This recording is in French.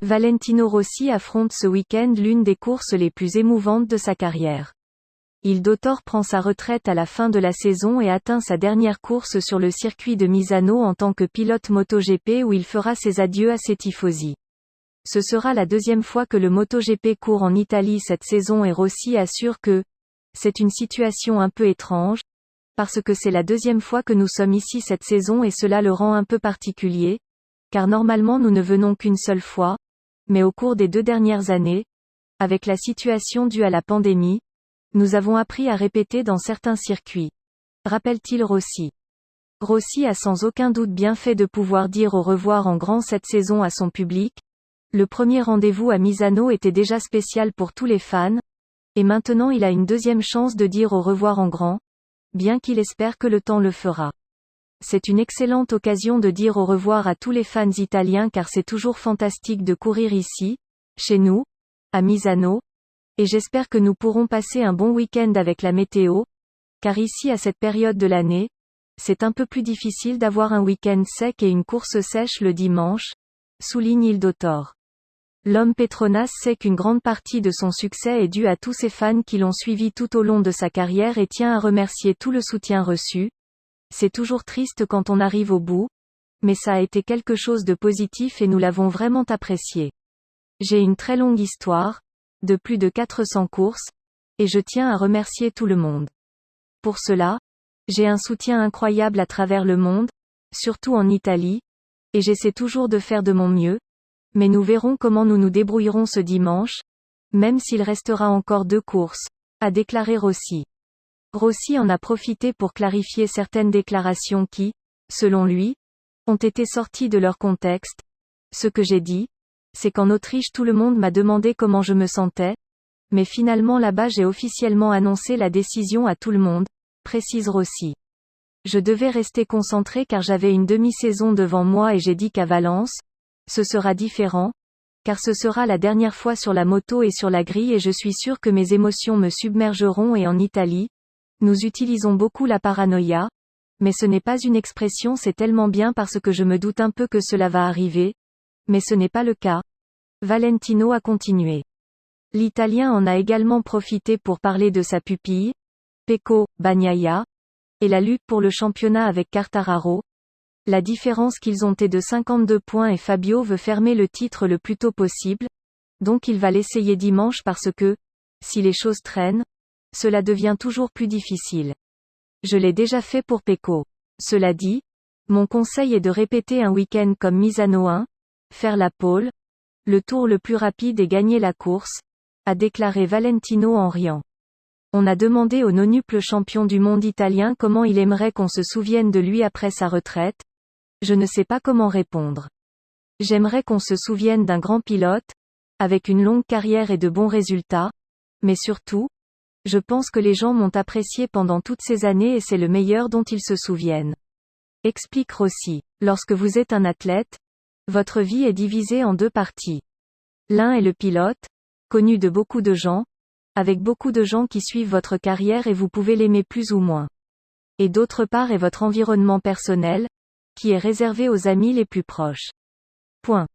Valentino Rossi affronte ce week-end l'une des courses les plus émouvantes de sa carrière. Il Dottor prend sa retraite à la fin de la saison et atteint sa dernière course sur le circuit de Misano en tant que pilote MotoGP où il fera ses adieux à ses tifosi. Ce sera la deuxième fois que le MotoGP court en Italie cette saison et Rossi assure que c'est une situation un peu étrange, parce que c'est la deuxième fois que nous sommes ici cette saison et cela le rend un peu particulier, car normalement nous ne venons qu'une seule fois, mais au cours des 2 dernières années, avec la situation due à la pandémie, nous avons appris à répéter dans certains circuits. Rappelle-t-il Rossi. Rossi a sans aucun doute bien fait de pouvoir dire au revoir en grand cette saison à son public. Le premier rendez-vous à Misano était déjà spécial pour tous les fans, et maintenant il a une deuxième chance de dire au revoir en grand, bien qu'il espère que le temps le fera. C'est une excellente occasion de dire au revoir à tous les fans italiens car c'est toujours fantastique de courir ici, chez nous, à Misano, et j'espère que nous pourrons passer un bon week-end avec la météo, car ici à cette période de l'année, c'est un peu plus difficile d'avoir un week-end sec et une course sèche le dimanche, souligne il Dottor. L'homme Petronas sait qu'une grande partie de son succès est due à tous ses fans qui l'ont suivi tout au long de sa carrière et tient à remercier tout le soutien reçu. C'est toujours triste quand on arrive au bout, mais ça a été quelque chose de positif et nous l'avons vraiment apprécié. J'ai une très longue histoire, de plus de 400 courses, et je tiens à remercier tout le monde. Pour cela, j'ai un soutien incroyable à travers le monde, surtout en Italie, et j'essaie toujours de faire de mon mieux, mais nous verrons comment nous nous débrouillerons ce dimanche, même s'il restera encore 2 courses, a déclaré Rossi. Rossi en a profité pour clarifier certaines déclarations qui, selon lui, ont été sorties de leur contexte. Ce que j'ai dit, c'est qu'en Autriche tout le monde m'a demandé comment je me sentais, mais finalement là-bas j'ai officiellement annoncé la décision à tout le monde, précise Rossi. Je devais rester concentré car j'avais une demi-saison devant moi et j'ai dit qu'à Valence, ce sera différent, car ce sera la dernière fois sur la moto et sur la grille et je suis sûr que mes émotions me submergeront et en Italie, nous utilisons beaucoup la paranoïa, mais ce n'est pas une expression c'est tellement bien parce que je me doute un peu que cela va arriver, mais ce n'est pas le cas. Valentino a continué. L'Italien en a également profité pour parler de sa pupille, Pecco Bagnaia, et la lutte pour le championnat avec Quartararo. La différence qu'ils ont est de 52 points et Fabio veut fermer le titre le plus tôt possible, donc il va l'essayer dimanche parce que, si les choses traînent, cela devient toujours plus difficile. Je l'ai déjà fait pour Pecco. Cela dit, mon conseil est de répéter un week-end comme Misano 1, faire la pole, le tour le plus rapide et gagner la course, a déclaré Valentino en riant. On a demandé au nonuple champion du monde italien comment il aimerait qu'on se souvienne de lui après sa retraite. Je ne sais pas comment répondre. J'aimerais qu'on se souvienne d'un grand pilote, avec une longue carrière et de bons résultats, mais surtout, je pense que les gens m'ont apprécié pendant toutes ces années et c'est le meilleur dont ils se souviennent. Explique Rossi. Lorsque vous êtes un athlète, votre vie est divisée en 2 parties. L'un est le pilote, connu de beaucoup de gens, avec beaucoup de gens qui suivent votre carrière et vous pouvez l'aimer plus ou moins. Et d'autre part est votre environnement personnel, qui est réservé aux amis les plus proches. Point.